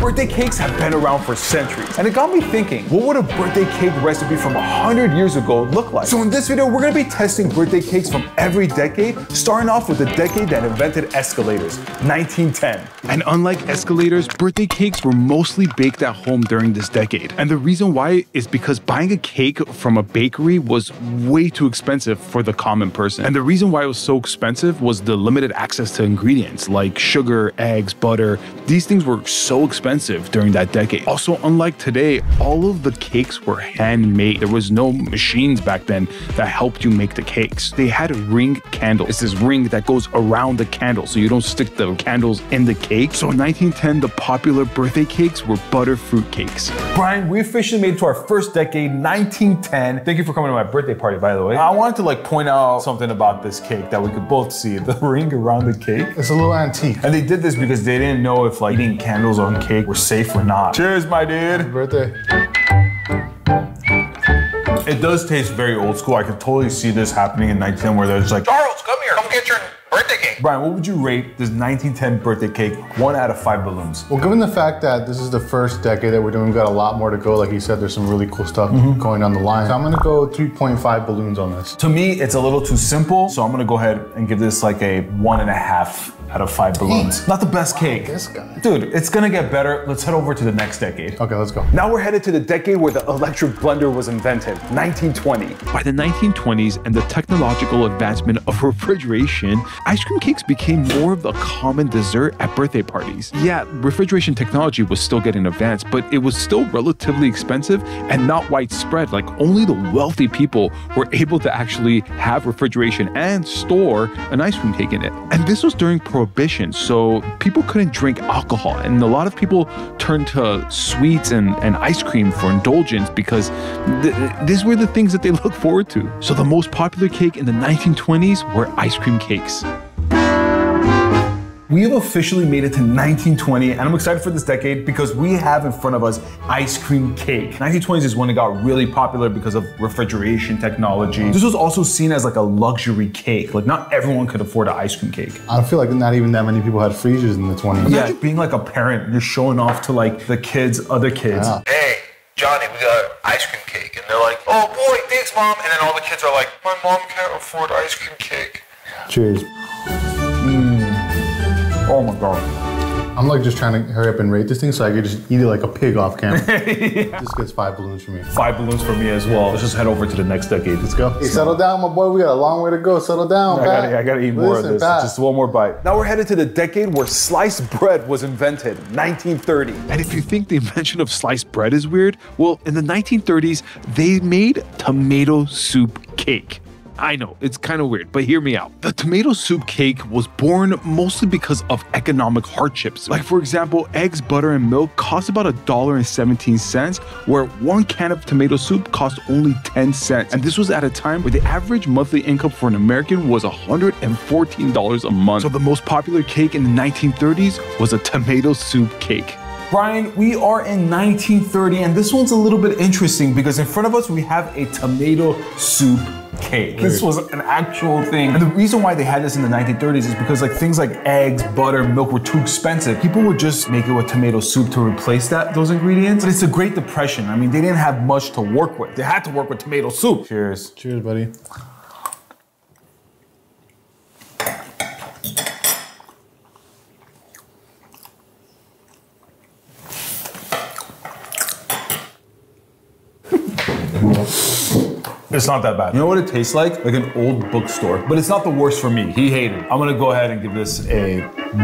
Birthday cakes have been around for centuries, and it got me thinking, what would a birthday cake recipe from 100 years ago look like? So in this video, we're gonna be testing birthday cakes from every decade, starting off with the decade that invented escalators, 1910. And unlike escalators, birthday cakes were mostly baked at home during this decade. And the reason why is because buying a cake from a bakery was way too expensive for the common person. And the reason why it was so expensive was the limited access to ingredients like sugar, eggs, butter. These things were so expensive during that decade. Also, unlike today, all of the cakes were handmade. There was no machines back then that helped you make the cakes. They had ring candles. It's this ring that goes around the candle so you don't stick the candles in the cake. So in 1910, the popular birthday cakes were butterfruit cakes. Brian, we officially made it to our first decade, 1910. Thank you for coming to my birthday party, by the way. I wanted to point out something about this cake that we could both see. The ring around the cake. It's a little antique. And they did this because they didn't know if eating candles on cake were safe or not. Cheers, my dude. Happy birthday. It does taste very old school. I could totally see this happening in 1910 where they're just like, Charles, come here, come get your birthday cake. Brian, what would you rate this 1910 birthday cake 1 out of 5 balloons? Well, given the fact that this is the first decade that we're doing, we've got a lot more to go. Like you said, there's some really cool stuff going on the line. So I'm gonna go 3.5 balloons on this. To me, it's a little too simple. So I'm gonna go ahead and give this a 1.5 out of 5 balloons. Not the best cake. This guy. Dude, it's gonna get better. Let's head over to the next decade. Okay, let's go. Now we're headed to the decade where the electric blender was invented, 1920. By the 1920s and the technological advancement of refrigeration, ice cream cakes became more of the common dessert at birthday parties. Yeah, refrigeration technology was still getting advanced, but it was still relatively expensive and not widespread. Only the wealthy people were able to actually have refrigeration and store an ice cream cake in it. And this was during Prohibition, so people couldn't drink alcohol, and a lot of people turned to sweets and ice cream for indulgence because these were the things that they looked forward to. So the most popular cake in the 1920s were ice cream cakes. We have officially made it to 1920, and I'm excited for this decade because we have in front of us ice cream cake. 1920s is when it got really popular because of refrigeration technology. This was also seen as a luxury cake. Not everyone could afford an ice cream cake. I feel like not even that many people had freezers in the 20s. Yeah, being a parent, you're showing off to the kids, other kids. Yeah. Hey, Johnny, we got ice cream cake. And they're like, oh boy, thanks, Mom. And then all the kids are like, my mom can't afford ice cream cake. Cheers. Oh my God. I'm just trying to hurry up and rate this thing so I could just eat it like a pig off camera. Yeah. This gets 5 balloons for me. 5 balloons for me as well. Let's just head over to the next decade. Let's go. Hey, settle down, my boy. We got a long way to go. Settle down, Pat. I gotta eat more of this. Pat. Just one more bite. Now we're headed to the decade where sliced bread was invented, 1930. And if you think the invention of sliced bread is weird, well, in the 1930s, they made tomato soup cake. I know, it's kind of weird, but hear me out. The tomato soup cake was born mostly because of economic hardships. For example, eggs, butter, and milk cost about $1.17, where 1 can of tomato soup cost only 10 cents. And this was at a time where the average monthly income for an American was $114 a month. So the most popular cake in the 1930s was a tomato soup cake. Brian, we are in 1930, and this one's a little bit interesting because in front of us we have a tomato soup cake. This was an actual thing. And the reason why they had this in the 1930s is because things like eggs, butter, milk were too expensive. People would just make it with tomato soup to replace those ingredients. But it's the Great Depression. I mean, they didn't have much to work with. They had to work with tomato soup. Cheers. Cheers, buddy. It's not that bad. You know what it tastes like? Like an old bookstore. But it's not the worst for me. He hated it. I'm gonna go ahead and give this a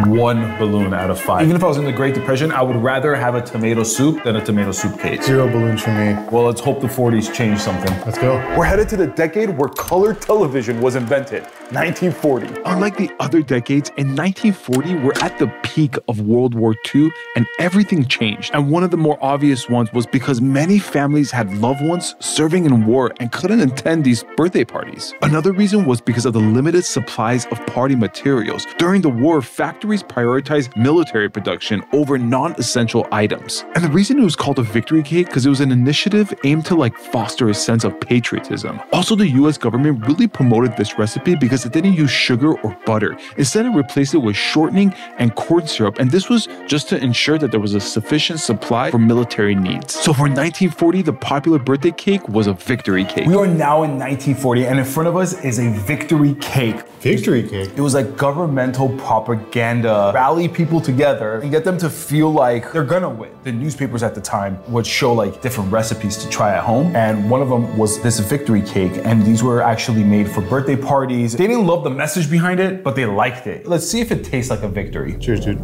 1 balloon out of 5. Even if I was in the Great Depression, I would rather have a tomato soup than a tomato soup cake. 0 balloons for me. Well, let's hope the 40s change something. Let's go. We're headed to the decade where color television was invented, 1940. Unlike the other decades, in 1940, we're at the peak of World War II and everything changed. And one of the more obvious ones was because many families had loved ones serving in war and couldn't attend these birthday parties. Another reason was because of the limited supplies of party materials. During the war, factories prioritized military production over non-essential items. And the reason it was called a victory cake because it was an initiative aimed to foster a sense of patriotism. Also, the US government really promoted this recipe because because it didn't use sugar or butter. Instead, it replaced it with shortening and corn syrup, and this was just to ensure that there was a sufficient supply for military needs. So for 1940, the popular birthday cake was a victory cake. We are now in 1940, and in front of us is a victory cake. Victory cake? It was like governmental propaganda. Rally people together and get them to feel like they're gonna win. The newspapers at the time would show like different recipes to try at home, and one of them was this victory cake, and these were actually made for birthday parties. They didn't love the message behind it, but they liked it. Let's see if it tastes like a victory. Cheers, dude.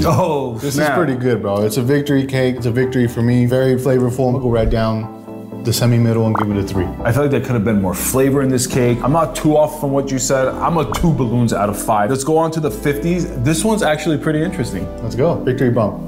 Oh, This is pretty good, bro. It's a victory cake. It's a victory for me. Very flavorful. I'm gonna go right down the semi-middle and give it a 3. I feel like there could have been more flavor in this cake. I'm not too off from what you said. I'm a 2 balloons out of 5. Let's go on to the 50s. This one's actually pretty interesting. Let's go. Victory bump.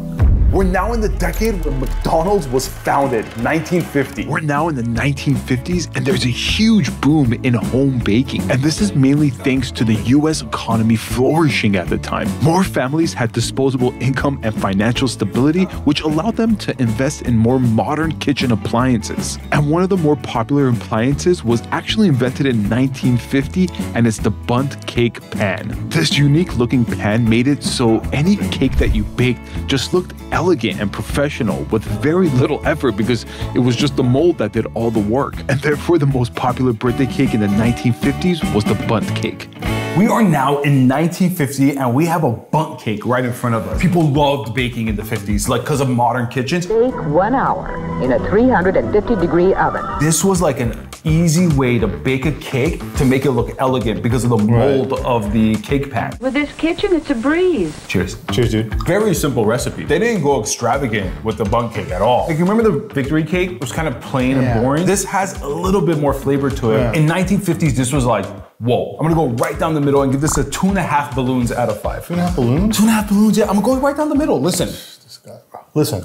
We're now in the decade where McDonald's was founded, 1950. We're now in the 1950s, and there's a huge boom in home baking. And this is mainly thanks to the US economy flourishing at the time. More families had disposable income and financial stability, which allowed them to invest in more modern kitchen appliances. And one of the more popular appliances was actually invented in 1950, and it's the bundt cake pan. This unique looking pan made it so any cake that you baked just looked elegant and professional with very little effort because it was just the mold that did all the work. And therefore, the most popular birthday cake in the 1950s was the bundt cake. We are now in 1950 and we have a bundt cake right in front of us. People loved baking in the 50s, like because of modern kitchens. Bake 1 hour in a 350-degree oven. This was like an easy way to bake a cake to make it look elegant because of the mold of the cake pan. With this kitchen, it's a breeze. Cheers. Cheers, dude. Very simple recipe. They didn't go extravagant with the bundt cake at all. Like, you remember the victory cake? It was kind of plain and boring. This has a little bit more flavor to it. In 1950s, this was like, whoa. I'm gonna go right down the middle and give this a 2.5 balloons out of 5. 2.5 balloons? 2.5 balloons, yeah. I'm gonna go right down the middle. Listen. This guy, bro. Listen.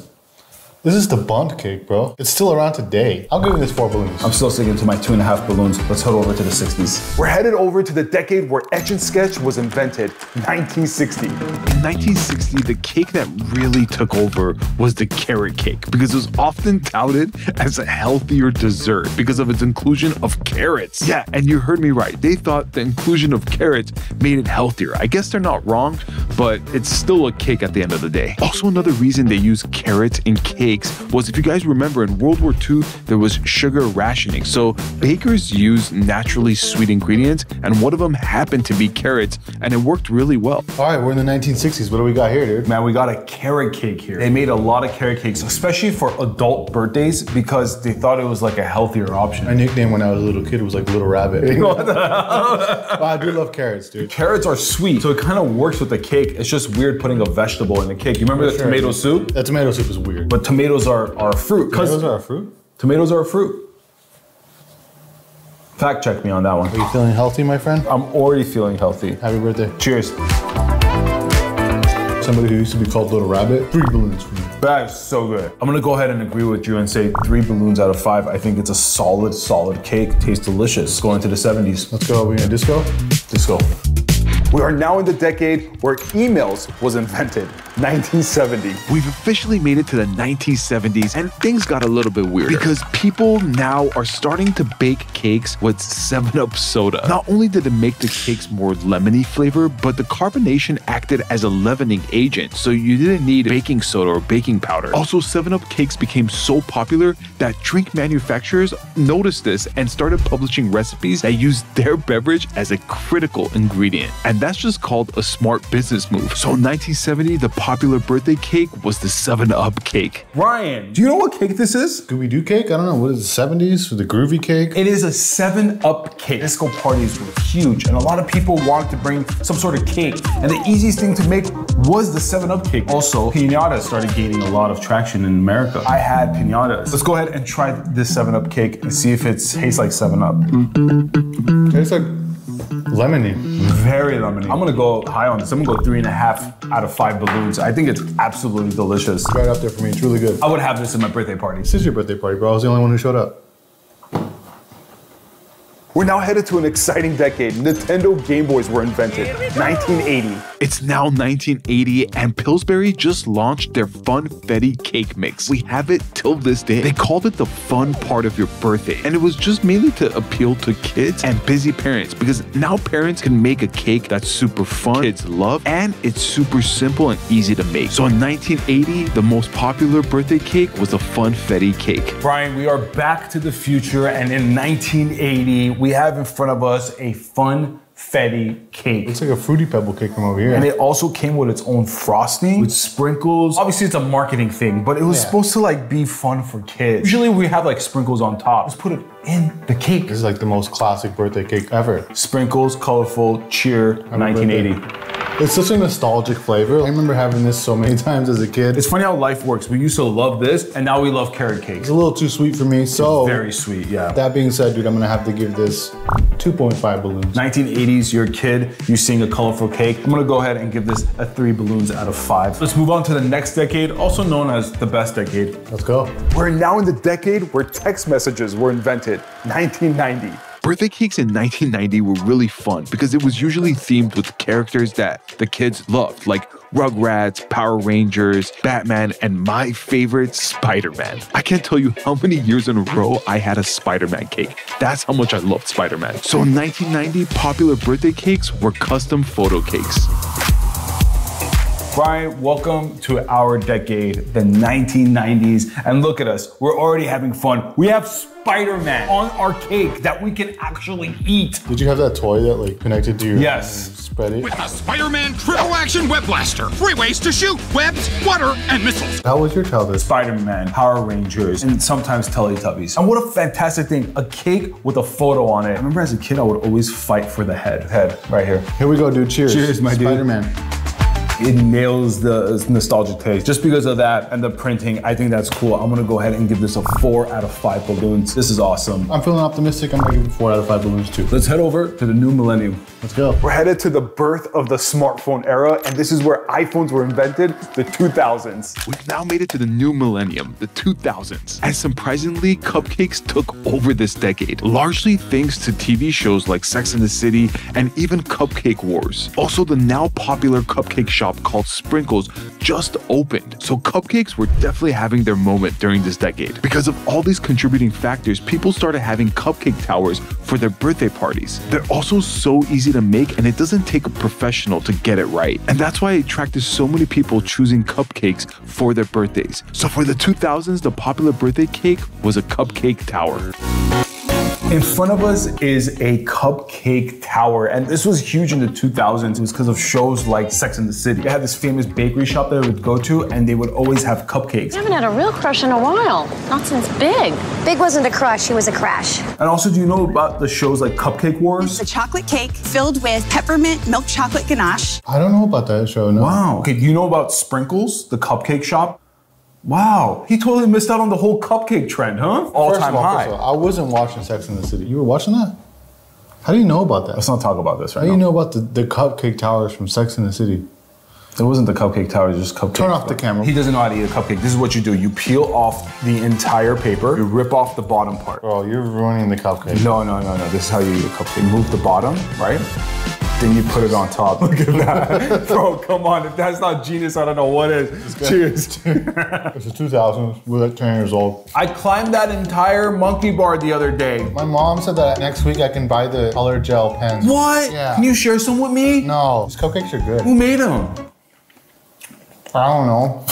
This is the bundt cake, bro. It's still around today. I'll give this 4 balloons. I'm still sticking to my 2.5 balloons. Let's head over to the 60s. We're headed over to the decade where Etch and Sketch was invented, 1960. In 1960, the cake that really took over was the carrot cake because it was often touted as a healthier dessert because of its inclusion of carrots. Yeah, and you heard me right. They thought the inclusion of carrots made it healthier. I guess they're not wrong, but it's still a cake at the end of the day. Also, another reason they use carrots in cake was, if you guys remember, in World War II, there was sugar rationing. So bakers used naturally sweet ingredients, and one of them happened to be carrots, and it worked really well. All right, we're in the 1960s. What do we got here, dude? Man, we got a carrot cake here. They made a lot of carrot cakes, especially for adult birthdays, because they thought it was like a healthier option. My nickname when I was a little kid was like Little Rabbit. Well, I do love carrots, dude. Carrots are sweet, so it kind of works with the cake. It's just weird putting a vegetable in the cake. You remember the tomato soup? That tomato soup is weird. But tomatoes are a fruit. Tomatoes are a fruit? Tomatoes are a fruit. Fact check me on that one. Are you feeling healthy, my friend? I'm already feeling healthy. Happy birthday. Cheers. Somebody who used to be called Little Rabbit. 3 balloons for me. That is so good. I'm gonna go ahead and agree with you and say 3 balloons out of 5. I think it's a solid cake. Tastes delicious. Going to the 70s. Let's go. Are we in a disco? Disco. We are now in the decade where emails was invented, 1970. We've officially made it to the 1970s, and things got a little bit weird because people now are starting to bake cakes with 7-Up soda. Not only did it make the cakes more lemony flavor, but the carbonation acted as a leavening agent, so you didn't need baking soda or baking powder. Also, 7-Up cakes became so popular that drink manufacturers noticed this and started publishing recipes that used their beverage as a critical ingredient. And that's just called a smart business move. So in 1970, the popular birthday cake was the 7-Up cake. Ryan, do you know what cake this is? Scooby-Doo cake? I don't know. What is it, 70s? The groovy cake? It is a 7-Up cake. Disco parties were huge, and a lot of people wanted to bring some sort of cake. And the easiest thing to make was the 7-Up cake. Also, piñatas started gaining a lot of traction in America. I had piñatas. Let's go ahead and try this 7-Up cake and see if it tastes like 7-Up. Tastes like lemony. Very lemony. I'm gonna go high on this. I'm gonna go 3.5 out of 5 balloons. I think it's absolutely delicious. Right up there for me. It's really good. I would have this at my birthday party. This is your birthday party, bro. I was the only one who showed up. We're now headed to an exciting decade. Nintendo Game Boys were invented, 1980. It's now 1980 and Pillsbury just launched their Funfetti cake mix. We have it till this day. They called it the fun part of your birthday, and it was just mainly to appeal to kids and busy parents, because now parents can make a cake that's super fun, kids love, and it's super simple and easy to make. So in 1980, the most popular birthday cake was the Funfetti cake. Brian, we are back to the future, and in 1980, we have in front of us a Funfetti cake. It's like a Fruity Pebble cake from over here. And it also came with its own frosting with sprinkles. Obviously, it's a marketing thing, but it was supposed to like be fun for kids. Usually, we have like sprinkles on top. Let's put it in the cake. This is like the most classic birthday cake ever. Sprinkles, colorful, cheer, 1980. It's such a nostalgic flavor. I remember having this so many times as a kid. It's funny how life works. We used to love this, and now we love carrot cakes. It's a little too sweet for me, so... Very sweet, yeah. That being said, dude, I'm gonna have to give this 2.5 balloons. 1980s, you're a kid, you seeing a colorful cake. I'm gonna go ahead and give this a 3 balloons out of 5. Let's move on to the next decade, also known as the best decade. Let's go. We're now in the decade where text messages were invented, 1990. Birthday cakes in 1990 were really fun because it was usually themed with characters that the kids loved, like Rugrats, Power Rangers, Batman, and my favorite, Spider-Man. I can't tell you how many years in a row I had a Spider-Man cake. That's how much I loved Spider-Man. So in 1990, popular birthday cakes were custom photo cakes. Brian, welcome to our decade, the 1990s. And look at us, we're already having fun. We have Spider-Man on our cake that we can actually eat. Did you have that toy that like connected to your... Yes. Spread it? With the Spider-Man Triple Action Web Blaster. 3 ways to shoot webs, water, and missiles. How was your childhood? Spider-Man, Power Rangers, and sometimes Teletubbies. And what a fantastic thing, a cake with a photo on it. I remember as a kid, I would always fight for the head. Head, right here. Here we go, dude. Cheers. Cheers, my dude. Spider-Man. It nails the nostalgic taste. Just because of that and the printing, I think that's cool. I'm gonna go ahead and give this a 4 out of 5 balloons. This is awesome. I'm feeling optimistic. I'm gonna give it 4 out of 5 balloons too. Let's head over to the new millennium. Let's go. We're headed to the birth of the smartphone era, and this is where iPhones were invented, the 2000s. We've now made it to the new millennium, the 2000s. And surprisingly, cupcakes took over this decade, largely thanks to TV shows like Sex and the City and even Cupcake Wars. Also, the now popular cupcake shop called Sprinkles just opened. So cupcakes were definitely having their moment during this decade. Because of all these contributing factors, people started having cupcake towers for their birthday parties. They're also so easy to make, and it doesn't take a professional to get it right. And that's why it attracted so many people choosing cupcakes for their birthdays. So for the 2000s, the popular birthday cake was a cupcake tower. In front of us is a cupcake tower, and this was huge in the 2000s. It was because of shows like Sex and the City. They had this famous bakery shop that I would go to, and they would always have cupcakes. I haven't had a real crush in a while. Not since Big. Big wasn't a crush, he was a crash. And also, do you know about the shows like Cupcake Wars? It's a chocolate cake filled with peppermint milk chocolate ganache. I don't know about that show, no. Wow. Okay, do you know about Sprinkles, the cupcake shop? Wow, he totally missed out on the whole cupcake trend, huh? All-time high. First of all, I wasn't watching Sex and the City. You were watching that? How do you know about that? Let's not talk about this right now. now. How do you know about the cupcake towers from Sex and the City? It wasn't the cupcake tower, it was just cupcake. Turn off the camera. He doesn't know how to eat a cupcake. This is what you do. You peel off the entire paper, you rip off the bottom part. Bro, you're ruining the cupcake. No. This is how you eat a cupcake. Move the bottom, right? Then you put it on top. Look at that. Bro, come on. If that's not genius, I don't know what is. Cheers. It's the 2000s. We're like 10 years old. I climbed that entire monkey bar the other day. My mom said that next week I can buy the color gel pens. What? Yeah. Can you share some with me? No. These cupcakes are good. Who made them? I don't know.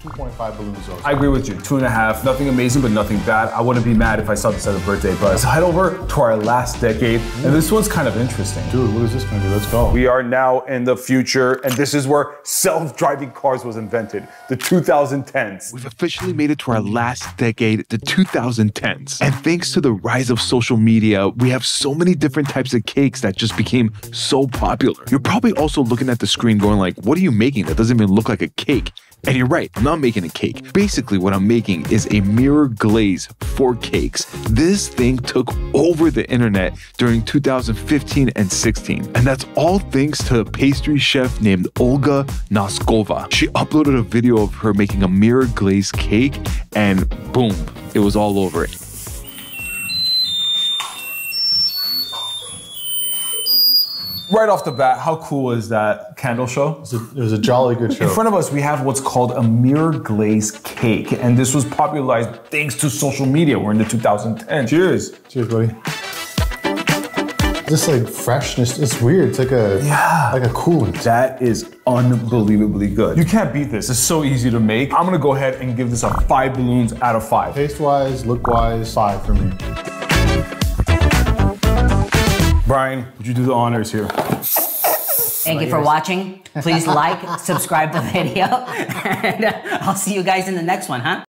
2.5 balloons though. I agree with you. 2.5. Nothing amazing, but nothing bad. I wouldn't be mad if I saw this at a birthday, but let's head over to our last decade. And this one's kind of interesting. Dude, what is this gonna do? Let's go. We are now in the future, and this is where self-driving cars was invented, the 2010s. We've officially made it to our last decade, the 2010s. And thanks to the rise of social media, we have so many different types of cakes that just became so popular. You're probably also looking at the screen going like, what are you making? That doesn't even look like a cake. And you're right, I'm not making a cake. Basically, what I'm making is a mirror glaze for cakes. This thing took over the internet during 2015 and 16. And that's all thanks to a pastry chef named Olga Noskova. She uploaded a video of her making a mirror glaze cake, and boom, it was all over it. Right off the bat, how cool is that candle show? It was a jolly good show. In front of us, we have what's called a mirror glaze cake, and this was popularized thanks to social media. We're in the 2010. Cheers. Cheers, buddy. Just like freshness, it's weird. It's like a coolant. That is unbelievably good. You can't beat this. It's so easy to make. I'm gonna go ahead and give this a 5 balloons out of 5. Taste-wise, look-wise, 5 for me. Brian, would you do the honors here? Thank you for watching. Please like, subscribe the video, and I'll see you guys in the next one, huh?